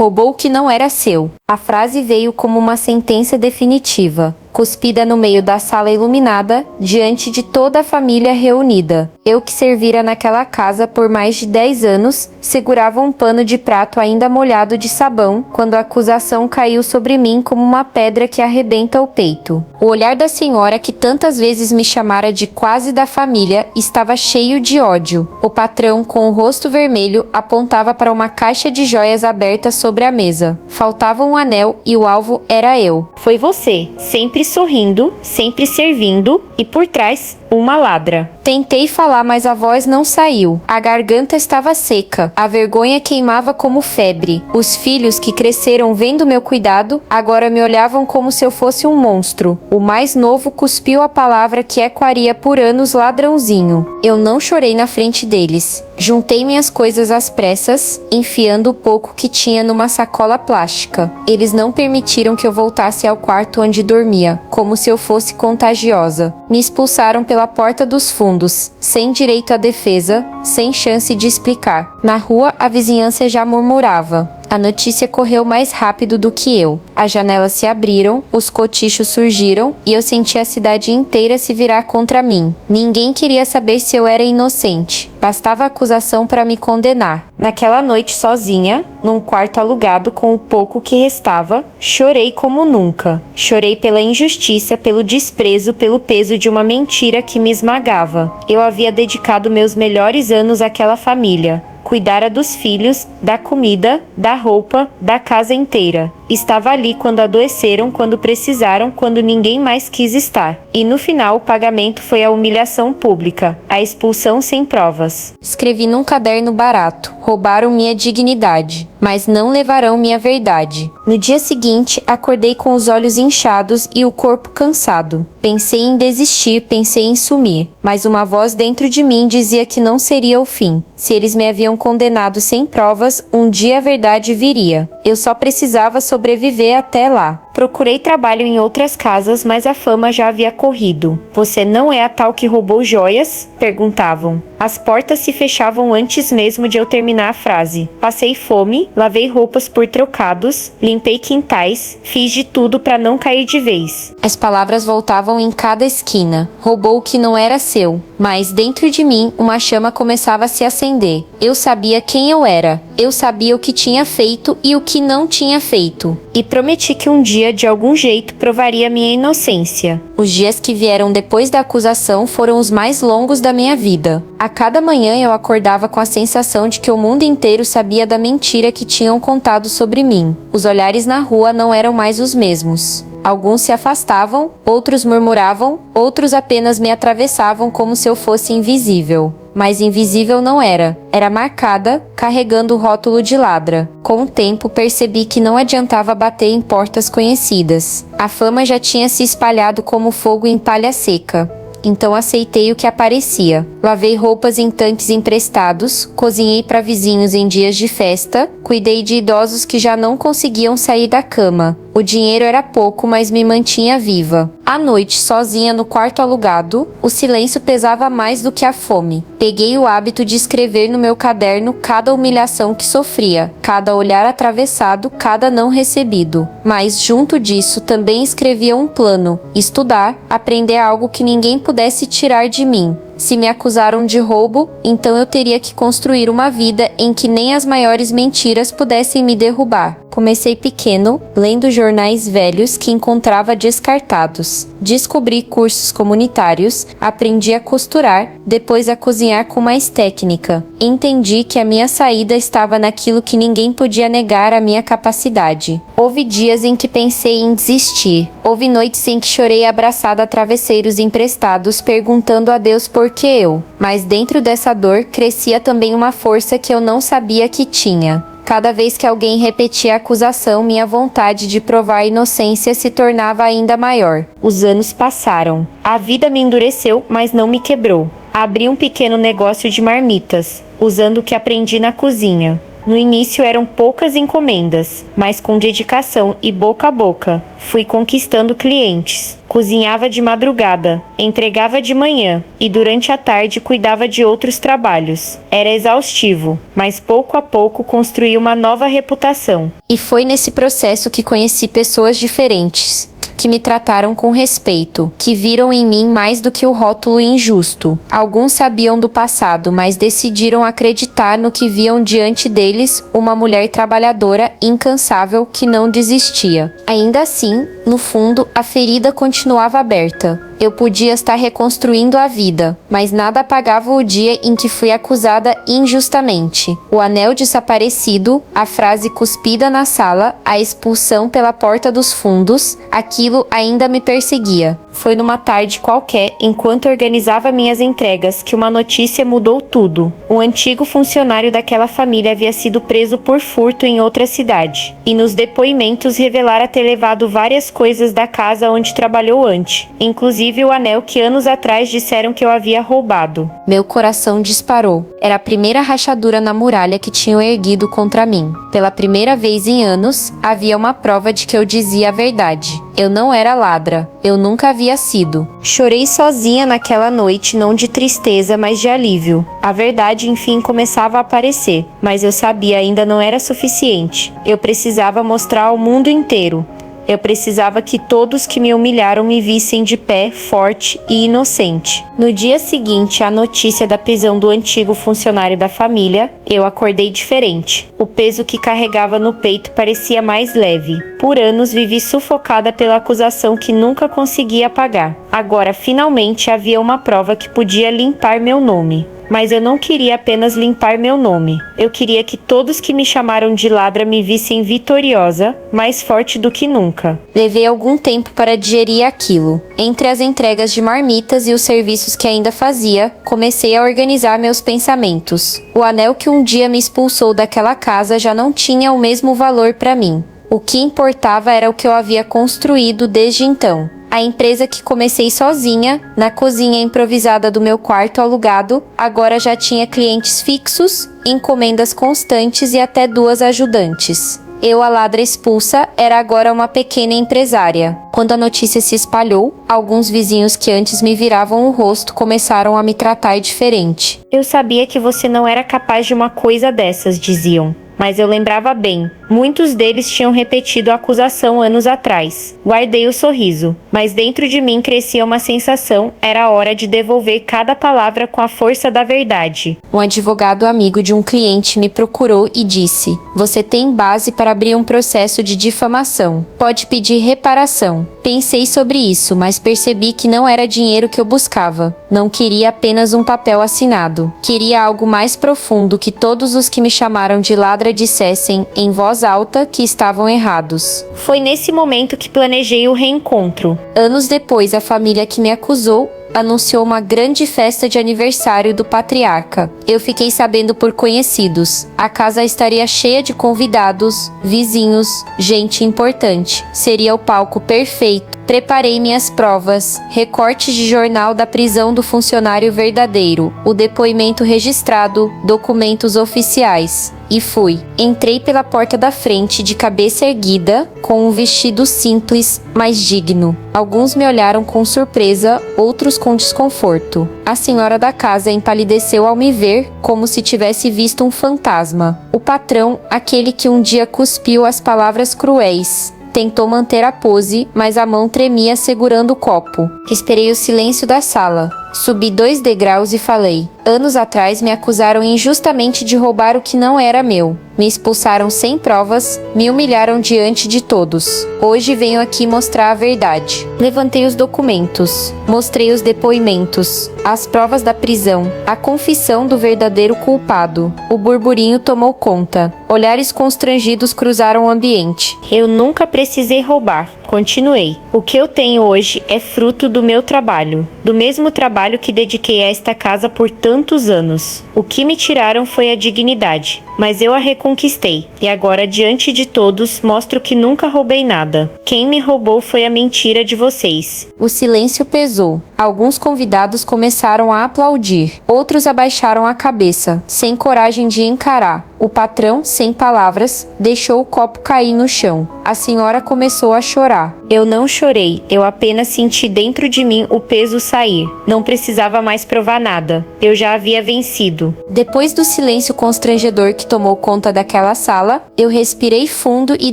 Roubou o que não era seu. A frase veio como uma sentença definitiva, cuspida no meio da sala iluminada, diante de toda a família reunida. Eu que servira naquela casa por mais de 10 anos, segurava um pano de prato ainda molhado de sabão, quando a acusação caiu sobre mim como uma pedra que arrebenta o peito. O olhar da senhora, que tantas vezes me chamara de quase da família, estava cheio de ódio. O patrão, com o rosto vermelho, apontava para uma caixa de joias aberta sobre a mesa. Faltava um anel e o alvo era eu. Foi você, sempre sorrindo, sempre servindo, e por trás, uma ladra. Tentei falar, mas a voz não saiu. A garganta estava seca. A vergonha queimava como febre. Os filhos que cresceram vendo meu cuidado, agora me olhavam como se eu fosse um monstro. O mais novo cuspiu a palavra que ecoaria por anos ladrãozinho. Eu não chorei na frente deles. Juntei minhas coisas às pressas, enfiando o pouco que tinha numa sacola plástica. Eles não permitiram que eu voltasse ao quarto onde dormia, como se eu fosse contagiosa. Me expulsaram pela porta dos fundos, sem direito à defesa, sem chance de explicar. Na rua, a vizinhança já murmurava. A notícia correu mais rápido do que eu. As janelas se abriram, os cochichos surgiram e eu senti a cidade inteira se virar contra mim. Ninguém queria saber se eu era inocente. Bastava a acusação para me condenar. Naquela noite sozinha, num quarto alugado com o pouco que restava, chorei como nunca. Chorei pela injustiça, pelo desprezo, pelo peso de uma mentira que me esmagava. Eu havia dedicado meus melhores anos àquela família. Cuidara dos filhos, da comida, da roupa, da casa inteira. Estava ali quando adoeceram, quando precisaram, quando ninguém mais quis estar. E no final o pagamento foi a humilhação pública, a expulsão sem provas. Escrevi num caderno barato: roubaram minha dignidade, mas não levarão minha verdade. No dia seguinte, acordei com os olhos inchados e o corpo cansado. Pensei em desistir, pensei em sumir, mas uma voz dentro de mim dizia que não seria o fim. Se eles me haviam condenado sem provas, um dia a verdade viria. Eu só precisava sobreviver até lá. Procurei trabalho em outras casas, mas a fama já havia corrido. Você não é a tal que roubou joias? Perguntavam. As portas se fechavam antes mesmo de eu terminar a frase. Passei fome, lavei roupas por trocados, limpei quintais, fiz de tudo para não cair de vez. As palavras voltavam em cada esquina. Roubou o que não era seu. Mas dentro de mim, uma chama começava a se acender. Eu sabia quem eu era. Eu sabia o que tinha feito e o que não tinha feito. E prometi que um dia, de algum jeito, provaria minha inocência. Os dias que vieram depois da acusação foram os mais longos da minha vida. A cada manhã eu acordava com a sensação de que o mundo inteiro sabia da mentira que tinham contado sobre mim. Os olhares na rua não eram mais os mesmos. Alguns se afastavam, outros murmuravam, outros apenas me atravessavam como se eu fosse invisível. Mas invisível não era. Era marcada, carregando o rótulo de ladra. Com o tempo, percebi que não adiantava bater em portas conhecidas. A fama já tinha se espalhado como fogo em palha seca. Então aceitei o que aparecia. Lavei roupas em tanques emprestados, cozinhei para vizinhos em dias de festa, cuidei de idosos que já não conseguiam sair da cama. O dinheiro era pouco, mas me mantinha viva. À noite, sozinha no quarto alugado, o silêncio pesava mais do que a fome. Peguei o hábito de escrever no meu caderno cada humilhação que sofria, cada olhar atravessado, cada não recebido. Mas, junto disso, também escrevia um plano: estudar, aprender algo que ninguém pudesse tirar de mim. Se me acusaram de roubo, então eu teria que construir uma vida em que nem as maiores mentiras pudessem me derrubar. Comecei pequeno, lendo jornais velhos que encontrava descartados. Descobri cursos comunitários, aprendi a costurar, depois a cozinhar com mais técnica. Entendi que a minha saída estava naquilo que ninguém podia negar a minha capacidade. Houve dias em que pensei em desistir. Houve noites em que chorei abraçada a travesseiros emprestados, perguntando a Deus por que eu. Mas dentro dessa dor crescia também uma força que eu não sabia que tinha. Cada vez que alguém repetia a acusação, minha vontade de provar a inocência se tornava ainda maior. Os anos passaram. A vida me endureceu, mas não me quebrou. Abri um pequeno negócio de marmitas, usando o que aprendi na cozinha. No início eram poucas encomendas, mas com dedicação e boca a boca, fui conquistando clientes. Cozinhava de madrugada, entregava de manhã e durante a tarde cuidava de outros trabalhos. Era exaustivo, mas pouco a pouco construí uma nova reputação. E foi nesse processo que conheci pessoas diferentes, que me trataram com respeito, que viram em mim mais do que o rótulo injusto. Alguns sabiam do passado, mas decidiram acreditar no que viam diante deles, uma mulher trabalhadora, incansável, que não desistia. Ainda assim, no fundo, a ferida continuava aberta. Eu podia estar reconstruindo a vida, mas nada apagava o dia em que fui acusada injustamente. O anel desaparecido, a frase cuspida na sala, a expulsão pela porta dos fundos, aquilo ainda me perseguia. Foi numa tarde qualquer, enquanto organizava minhas entregas, que uma notícia mudou tudo. Um antigo funcionário daquela família havia sido preso por furto em outra cidade, e nos depoimentos revelara ter levado várias coisas da casa onde trabalhou antes, inclusive o anel que anos atrás disseram que eu havia roubado. Meu coração disparou. Era a primeira rachadura na muralha que tinham erguido contra mim. Pela primeira vez em anos, havia uma prova de que eu dizia a verdade. Eu não era ladra. Eu nunca havia sido. Chorei sozinha naquela noite, não de tristeza, mas de alívio. A verdade, enfim, começava a aparecer, mas eu sabia ainda não era suficiente. Eu precisava mostrar ao mundo inteiro. Eu precisava que todos que me humilharam me vissem de pé, forte e inocente. No dia seguinte, à notícia da prisão do antigo funcionário da família, eu acordei diferente. O peso que carregava no peito parecia mais leve. Por anos vivi sufocada pela acusação que nunca consegui apagar. Agora, finalmente, havia uma prova que podia limpar meu nome. Mas eu não queria apenas limpar meu nome. Eu queria que todos que me chamaram de ladra me vissem vitoriosa, mais forte do que nunca. Levei algum tempo para digerir aquilo. Entre as entregas de marmitas e os serviços que ainda fazia, comecei a organizar meus pensamentos. O anel que um dia me expulsou daquela casa já não tinha o mesmo valor para mim. O que importava era o que eu havia construído desde então. A empresa que comecei sozinha, na cozinha improvisada do meu quarto alugado, agora já tinha clientes fixos, encomendas constantes e até 2 ajudantes. Eu, a ladra expulsa, era agora uma pequena empresária. Quando a notícia se espalhou, alguns vizinhos que antes me viravam o rosto começaram a me tratar diferente. Eu sabia que você não era capaz de uma coisa dessas, diziam. Mas eu lembrava bem. Muitos deles tinham repetido a acusação anos atrás. Guardei o sorriso, mas dentro de mim crescia uma sensação, era hora de devolver cada palavra com a força da verdade. Um advogado amigo de um cliente me procurou e disse: "Você tem base para abrir um processo de difamação. Pode pedir reparação." Pensei sobre isso, mas percebi que não era dinheiro que eu buscava. Não queria apenas um papel assinado. Queria algo mais profundo, que todos os que me chamaram de ladra dissessem, em voz alta, que estavam errados. Foi nesse momento que planejei o reencontro. Anos depois, a família que me acusou anunciou uma grande festa de aniversário do patriarca. Eu fiquei sabendo por conhecidos. A casa estaria cheia de convidados, vizinhos, gente importante. Seria o palco perfeito. Preparei minhas provas, recortes de jornal da prisão do funcionário verdadeiro, o depoimento registrado, documentos oficiais. E fui. Entrei pela porta da frente, de cabeça erguida, com um vestido simples, mas digno. Alguns me olharam com surpresa, outros com desconforto. A senhora da casa empalideceu ao me ver, como se tivesse visto um fantasma. O patrão, aquele que um dia cuspiu as palavras cruéis, tentou manter a pose, mas a mão tremia segurando o copo. Esperei o silêncio da sala. Subi 2 degraus e falei: "Anos atrás me acusaram injustamente de roubar o que não era meu. Me expulsaram sem provas, me humilharam diante de todos. Hoje venho aqui mostrar a verdade." Levantei os documentos, mostrei os depoimentos, as provas da prisão, a confissão do verdadeiro culpado. O burburinho tomou conta. Olhares constrangidos cruzaram o ambiente. "Eu nunca precisei roubar." Continuei. "O que eu tenho hoje é fruto do meu trabalho, do mesmo trabalho que dediquei a esta casa por tantos anos. O que me tiraram foi a dignidade, mas eu a reconquistei. E agora, diante de todos, mostro que nunca roubei nada. Quem me roubou foi a mentira de vocês." O silêncio pesou. Alguns convidados começaram a aplaudir. Outros abaixaram a cabeça, sem coragem de encarar. O patrão, sem palavras, deixou o copo cair no chão. A senhora começou a chorar. Eu não chorei, eu apenas senti dentro de mim o peso sair. Não precisava mais provar nada. Eu já havia vencido. Depois do silêncio constrangedor que tomou conta daquela sala, eu respirei fundo e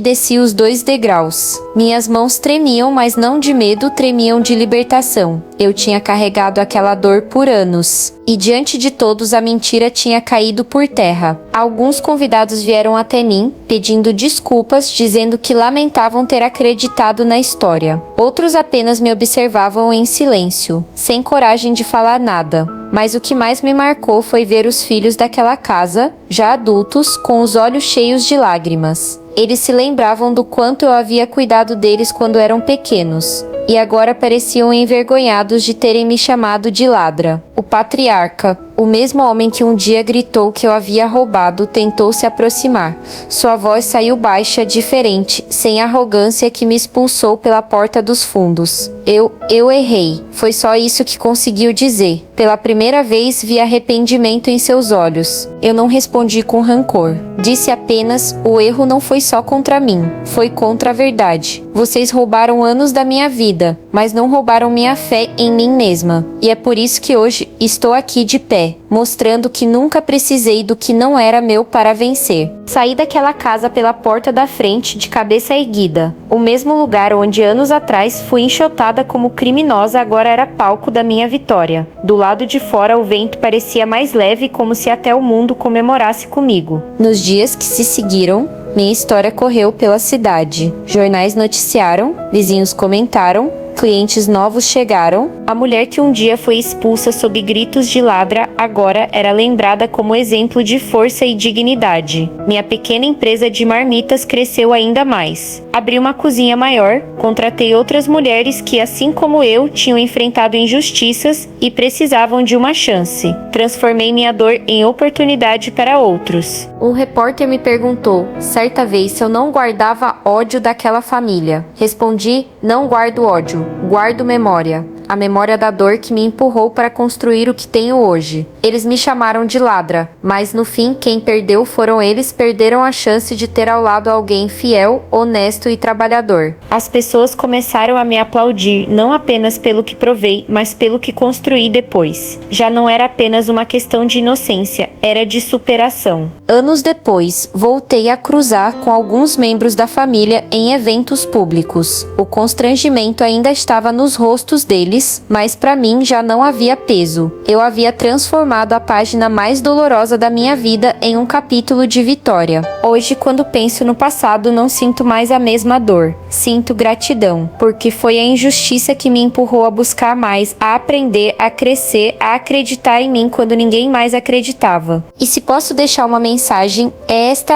desci os 2 degraus. Minhas mãos tremiam, mas não de medo, tremiam de libertação. Eu tinha carregado aquela dor por anos. E diante de todos a mentira tinha caído por terra. Alguns convidados vieram até mim, pedindo desculpas, dizendo que lamentavam ter acreditado na história. Outros apenas me observavam em silêncio, sem coragem de falar nada. Mas o que mais me marcou foi ver os filhos daquela casa, já adultos, com os olhos cheios de lágrimas. Eles se lembravam do quanto eu havia cuidado deles quando eram pequenos. E agora pareciam envergonhados de terem me chamado de ladra. O patriarca, o mesmo homem que um dia gritou que eu havia roubado, tentou se aproximar. Sua voz saiu baixa, diferente, sem arrogância, que me expulsou pela porta dos fundos. Eu errei. Foi só isso que conseguiu dizer. Pela primeira vez vi arrependimento em seus olhos. Eu não respondi com rancor. Disse apenas: o erro não foi só contra mim, foi contra a verdade. Vocês roubaram anos da minha vida, mas não roubaram minha fé em mim mesma. E é por isso que hoje estou aqui de pé, mostrando que nunca precisei do que não era meu para vencer. Saí daquela casa pela porta da frente, de cabeça erguida. O mesmo lugar onde anos atrás fui enxotada como criminosa agora era palco da minha vitória. Do lado de fora o vento parecia mais leve, como se até o mundo comemorasse comigo. Nos dias que se seguiram, minha história correu pela cidade. Jornais noticiaram, vizinhos comentaram, clientes novos chegaram. A mulher que um dia foi expulsa sob gritos de ladra, agora era lembrada como exemplo de força e dignidade. Minha pequena empresa de marmitas cresceu ainda mais. Abri uma cozinha maior, contratei outras mulheres que, assim como eu, tinham enfrentado injustiças e precisavam de uma chance. Transformei minha dor em oportunidade para outros. Um repórter me perguntou, certa vez, se eu não guardava ódio daquela família. Respondi: não guardo ódio, guardo memória. A memória da dor que me empurrou para construir o que tenho hoje. Eles me chamaram de ladra, mas no fim quem perdeu foram eles, perderam a chance de ter ao lado alguém fiel, honesto e trabalhador. As pessoas começaram a me aplaudir, não apenas pelo que provei, mas pelo que construí depois. Já não era apenas uma questão de inocência, era de superação. Anos depois, voltei a cruzar com alguns membros da família em eventos públicos. O constrangimento ainda estava nos rostos deles, mas para mim já não havia peso. Eu havia transformado a página mais dolorosa da minha vida em um capítulo de vitória. Hoje, quando penso no passado, não sinto mais a mesma dor. Sinto gratidão, porque foi a injustiça que me empurrou a buscar mais, a aprender, a crescer, a acreditar em mim quando ninguém mais acreditava. E se posso deixar uma mensagem,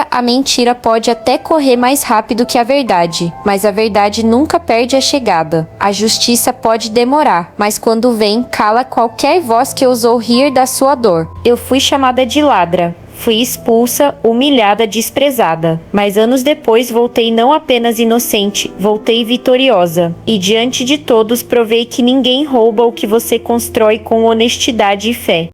a mentira pode até correr mais rápido que a verdade, mas a verdade nunca perde a chegada. A justiça pode demorar, mas quando vem, cala qualquer voz que ousou rir da sua dor. Eu fui chamada de ladra. Fui expulsa, humilhada, desprezada. Mas anos depois voltei não apenas inocente, voltei vitoriosa. E diante de todos provei que ninguém rouba o que você constrói com honestidade e fé.